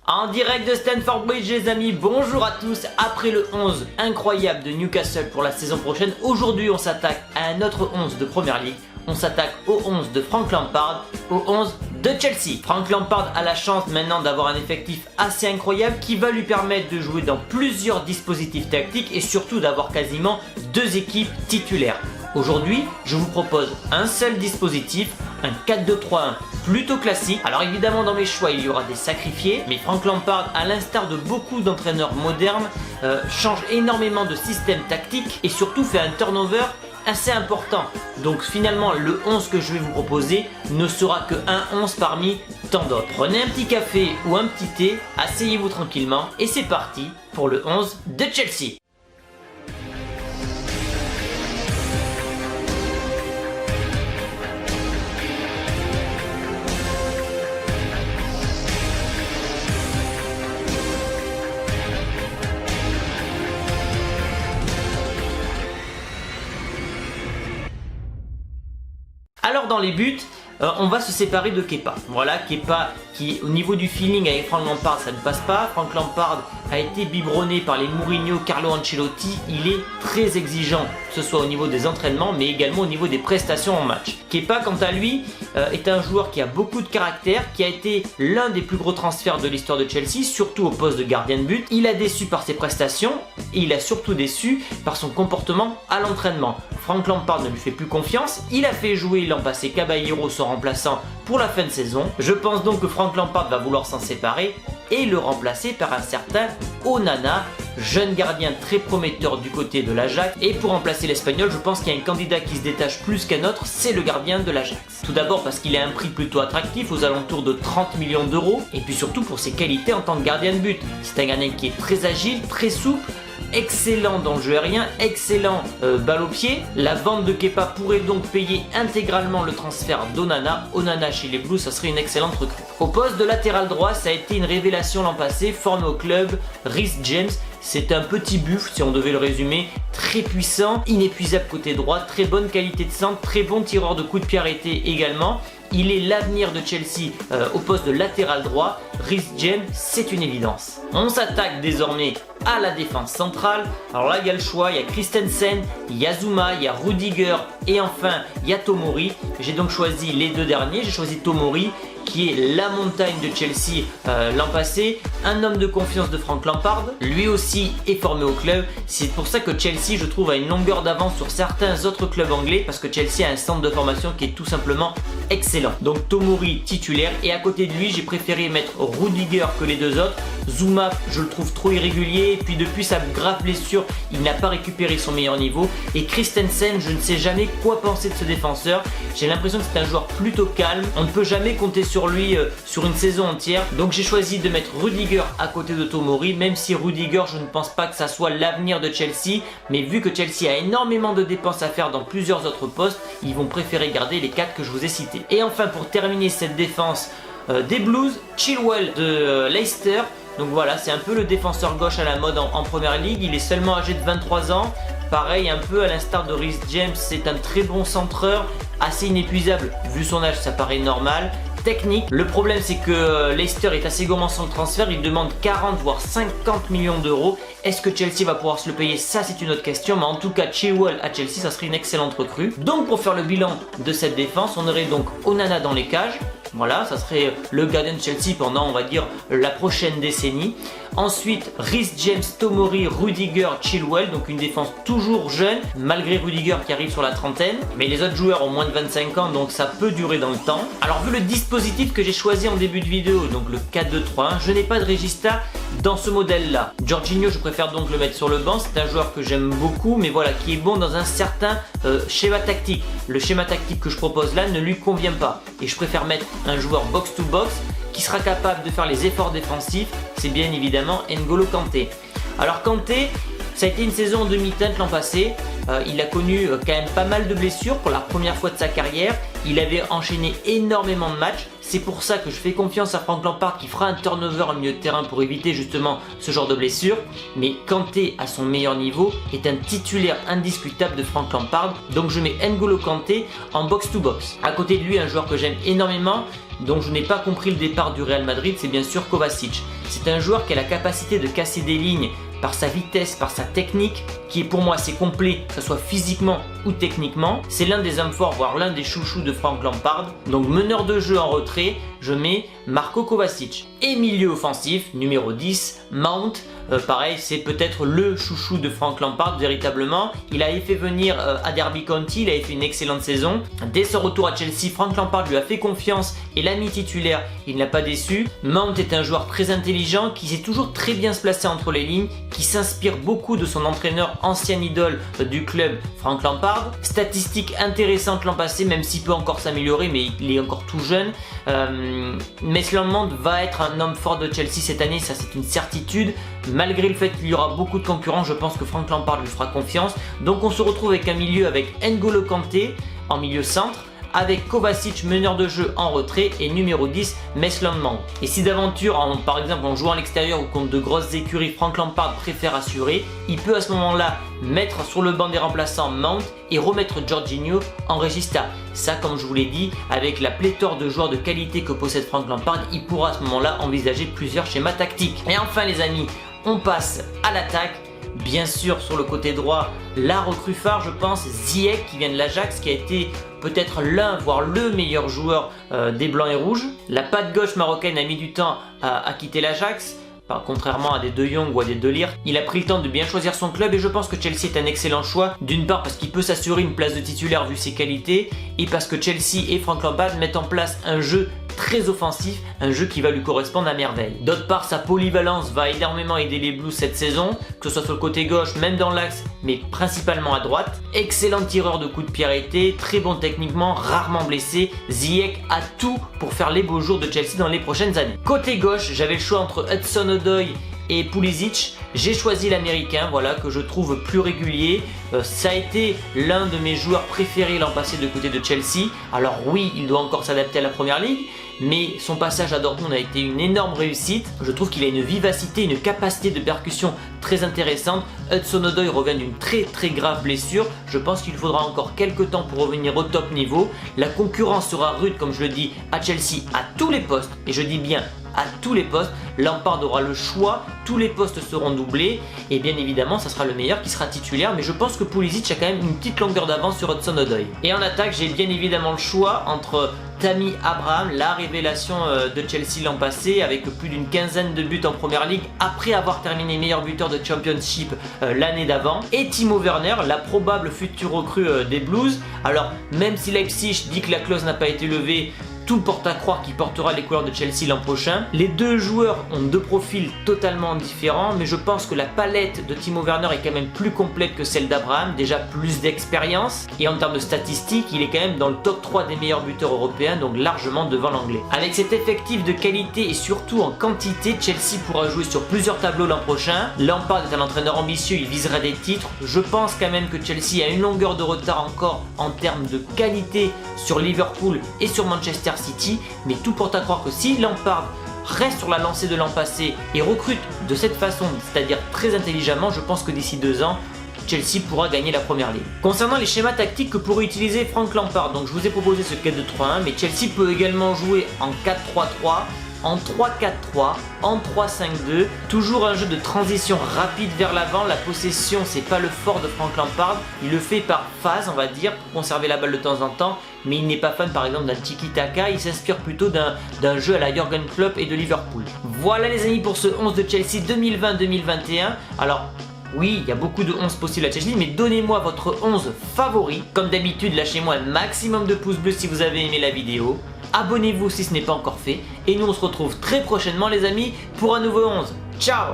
En direct de Stamford Bridge les amis, bonjour à tous. Après le 11 incroyable de Newcastle pour la saison prochaine, aujourd'hui on s'attaque à un autre 11 de Premier League. On s'attaque au 11 de Frank Lampard, au 11 de Chelsea. Frank Lampard a la chance maintenant d'avoir un effectif assez incroyable qui va lui permettre de jouer dans plusieurs dispositifs tactiques et surtout d'avoir quasiment deux équipes titulaires. Aujourd'hui, je vous propose un seul dispositif, un 4-2-3-1 plutôt classique. Alors évidemment dans mes choix il y aura des sacrifiés, mais Frank Lampard, à l'instar de beaucoup d'entraîneurs modernes, change énormément de système tactique et surtout fait un turnover assez important. Donc finalement le 11 que je vais vous proposer ne sera que un 11 parmi tant d'autres. Prenez un petit café ou un petit thé, asseyez-vous tranquillement et c'est parti pour le 11 de Chelsea. Alors dans les buts, on va se séparer de Kepa. Voilà, Kepa qui au niveau du feeling avec Frank Lampard ça ne passe pas. Frank Lampard a été biberonné par les Mourinho, Carlo Ancelotti. Il est très exigeant, que ce soit au niveau des entraînements mais également au niveau des prestations en match. Kepa quant à lui est un joueur qui a beaucoup de caractère, qui a été l'un des plus gros transferts de l'histoire de Chelsea, surtout au poste de gardien de but. Il a déçu par ses prestations et il a surtout déçu par son comportement à l'entraînement. Frank Lampard ne lui fait plus confiance, il a fait jouer l'an passé Caballero son remplaçant pour la fin de saison. Je pense donc que Frank Lampard va vouloir s'en séparer et le remplacer par un certain Onana, jeune gardien très prometteur du côté de l'Ajax. Et pour remplacer l'Espagnol, je pense qu'il y a un candidat qui se détache plus qu'un autre, c'est le gardien de l'Ajax. Tout d'abord parce qu'il a un prix plutôt attractif, aux alentours de 30 millions d'euros, et puis surtout pour ses qualités en tant que gardien de but. C'est un gardien qui est très agile, très souple, excellent dans le jeu aérien, excellent balle au pied. La vente de Kepa pourrait donc payer intégralement le transfert d'Onana. Onana chez les Blues, ça serait une excellente recrue. Au poste de latéral droit, ça a été une révélation l'an passé, formé au club, Reece James. C'est un petit buffle, si on devait le résumer, très puissant, inépuisable côté droit, très bonne qualité de centre, très bon tireur de coups de pied arrêtés également. Il est l'avenir de Chelsea au poste de latéral droit. Reece James, c'est une évidence. On s'attaque désormais à la défense centrale. Alors là, il y a le choix, il y a Christensen, il y a Zouma, il y a Rudiger et enfin, il y a Tomori. J'ai donc choisi les deux derniers. J'ai choisi Tomori, qui est la montagne de Chelsea l'an passé, un homme de confiance de Frank Lampard, lui aussi est formé au club. C'est pour ça que Chelsea, je trouve, a une longueur d'avance sur certains autres clubs anglais, parce que Chelsea a un centre de formation qui est tout simplement excellent. Donc Tomori titulaire, et à côté de lui j'ai préféré mettre Rudiger que les deux autres. Zouma, je le trouve trop irrégulier, et puis depuis sa grave blessure il n'a pas récupéré son meilleur niveau. Et Christensen, je ne sais jamais quoi penser de ce défenseur. J'ai l'impression que c'est un joueur plutôt calme, on ne peut jamais compter sur lui sur une saison entière. Donc j'ai choisi de mettre Rudiger à côté de Tomori, même si Rudiger, je ne pense pas que ça soit l'avenir de Chelsea, mais vu que Chelsea a énormément de dépenses à faire dans plusieurs autres postes, ils vont préférer garder les 4 que je vous ai cités. Et enfin pour terminer cette défense des Blues, Chilwell de Leicester. Donc voilà, c'est un peu le défenseur gauche à la mode en Premier League. Il est seulement âgé de 23 ans. Pareil, un peu à l'instar de Reece James, c'est un très bon centreur, assez inépuisable. Vu son âge, ça paraît normal. Technique. Le problème c'est que Leicester est assez gourmand sur le transfert, il demande 40 voire 50 millions d'euros. Est-ce que Chelsea va pouvoir se le payer? Ça c'est une autre question, mais en tout cas Chilwell à Chelsea ça serait une excellente recrue. Donc pour faire le bilan de cette défense, on aurait donc Onana dans les cages. Voilà, ça serait le gardien de Chelsea pendant on va dire la prochaine décennie. Ensuite Reece James, Tomori, Rudiger, Chilwell, donc une défense toujours jeune malgré Rudiger qui arrive sur la trentaine, mais les autres joueurs ont moins de 25 ans donc ça peut durer dans le temps. Alors vu le dispositif que j'ai choisi en début de vidéo, donc le 4-2-3-1, je n'ai pas de Regista dans ce modèle là. Jorginho, je préfère donc le mettre sur le banc, c'est un joueur que j'aime beaucoup mais voilà qui est bon dans un certain schéma tactique. Le schéma tactique que je propose là ne lui convient pas et je préfère mettre un joueur box to box qui sera capable de faire les efforts défensifs, c'est bien évidemment N'Golo Kanté. Alors Kanté, ça a été une saison en demi-teinte l'an passé, il a connu quand même pas mal de blessures pour la première fois de sa carrière, il avait enchaîné énormément de matchs, C'est pour ça que je fais confiance à Frank Lampard qui fera un turnover au milieu de terrain pour éviter justement ce genre de blessure. Mais Kanté à son meilleur niveau est un titulaire indiscutable de Frank Lampard. Donc je mets N'Golo Kanté en box-to-box. À côté de lui, un joueur que j'aime énormément, dont je n'ai pas compris le départ du Real Madrid, c'est bien sûr Kovacic. C'est un joueur qui a la capacité de casser des lignes par sa vitesse, par sa technique, qui est pour moi assez complet, que ce soit physiquement ou techniquement. C'est l'un des hommes forts, voire l'un des chouchous de Frank Lampard. Donc meneur de jeu en retrait, je mets Marco Kovacic. Et milieu offensif, numéro 10, Mount. Pareil, c'est peut-être le chouchou de Frank Lampard véritablement. Il avait fait venir à Derby County, il avait fait une excellente saison. Dès son retour à Chelsea, Frank Lampard lui a fait confiance et l'a mis titulaire. Il n'a pas déçu. Mount est un joueur très intelligent qui sait toujours très bien se placer entre les lignes, qui s'inspire beaucoup de son entraîneur, ancien idole du club, Frank Lampard. Statistique intéressante l'an passé, même s'il peut encore s'améliorer, mais il est encore tout jeune. Mason Mount va être un homme fort de Chelsea cette année, ça c'est une certitude. Malgré le fait qu'il y aura beaucoup de concurrents, je pense que Frank Lampard lui fera confiance. Donc on se retrouve avec un milieu avec N'Golo Kanté en milieu centre, avec Kovacic meneur de jeu en retrait et numéro 10 Mason Mount. Et si d'aventure, par exemple en jouant à l'extérieur ou contre de grosses écuries, Frank Lampard préfère assurer, il peut à ce moment-là mettre sur le banc des remplaçants Mount et remettre Jorginho en regista. Ça, comme je vous l'ai dit, avec la pléthore de joueurs de qualité que possède Frank Lampard, il pourra à ce moment-là envisager plusieurs schémas tactiques. Et enfin les amis, on passe à l'attaque. Bien sûr, sur le côté droit, la recrue phare, je pense, Ziyech qui vient de l'Ajax, qui a été peut-être l'un, voire le meilleur joueur des Blancs et Rouges. La patte gauche marocaine a mis du temps à quitter l'Ajax. Contrairement à des De Jong ou à des De Ligt, il a pris le temps de bien choisir son club et je pense que Chelsea est un excellent choix. D'une part parce qu'il peut s'assurer une place de titulaire vu ses qualités et parce que Chelsea et Frank Lampard mettent en place un jeu très offensif, un jeu qui va lui correspondre à merveille. D'autre part, sa polyvalence va énormément aider les Blues cette saison, que ce soit sur le côté gauche, même dans l'axe, mais principalement à droite. Excellent tireur de coups de pied arrêtés, très bon techniquement, rarement blessé. Ziyech a tout pour faire les beaux jours de Chelsea dans les prochaines années. Côté gauche, j'avais le choix entre Hudson-Odoi et Pulisic. J'ai choisi l'américain, voilà, que je trouve plus régulier. Ça a été l'un de mes joueurs préférés l'an passé de côté de Chelsea. Alors oui, il doit encore s'adapter à la première ligue, mais son passage à Dortmund a été une énorme réussite. Je trouve qu'il a une vivacité, une capacité de percussion très intéressante. Hudson-Odoi revient d'une très grave blessure. Je pense qu'il faudra encore quelques temps pour revenir au top niveau. La concurrence sera rude, comme je le dis, à Chelsea à tous les postes, et je dis bien à tous les postes. Lampard aura le choix, tous les postes seront doublés et bien évidemment ça sera le meilleur qui sera titulaire, mais je pense que Pulisic a quand même une petite longueur d'avance sur Hudson-Odoi. Et en attaque, j'ai bien évidemment le choix entre Tammy Abraham, la révélation de Chelsea l'an passé, avec plus d'une quinzaine de buts en première ligue après avoir terminé meilleur buteur de Championship l'année d'avant, et Timo Werner, la probable future recrue des Blues. Alors même si Leipzig dit que la clause n'a pas été levée, tout porte à croire qu'il portera les couleurs de Chelsea l'an prochain. Les deux joueurs ont deux profils totalement différents, mais je pense que la palette de Timo Werner est quand même plus complète que celle d'Abraham, déjà plus d'expérience, et en termes de statistiques, il est quand même dans le top 3 des meilleurs buteurs européens, donc largement devant l'anglais. Avec cet effectif de qualité et surtout en quantité, Chelsea pourra jouer sur plusieurs tableaux l'an prochain. Lampard est un entraîneur ambitieux, il visera des titres. Je pense quand même que Chelsea a une longueur de retard encore en termes de qualité sur Liverpool et sur Manchester City, mais tout porte à croire que si Lampard reste sur la lancée de l'an passé et recrute de cette façon, c'est-à-dire très intelligemment, je pense que d'ici 2 ans, Chelsea pourra gagner la première ligue. Concernant les schémas tactiques que pourrait utiliser Frank Lampard, donc je vous ai proposé ce 4-2-3-1, mais Chelsea peut également jouer en 4-3-3, en 3-4-3, en 3-5-2, toujours un jeu de transition rapide vers l'avant. La possession, c'est pas le fort de Frank Lampard, il le fait par phase, on va dire, pour conserver la balle de temps en temps, mais il n'est pas fan par exemple d'un tiki-taka, il s'inspire plutôt d'un jeu à la Jürgen Klopp et de Liverpool. Voilà les amis pour ce 11 de Chelsea 2020-2021. Alors oui, il y a beaucoup de 11 possibles à Chelsea, mais donnez-moi votre 11 favori. Comme d'habitude, lâchez-moi un maximum de pouces bleus si vous avez aimé la vidéo. Abonnez-vous si ce n'est pas encore fait. Et nous on se retrouve très prochainement les amis pour un nouveau 11. Ciao!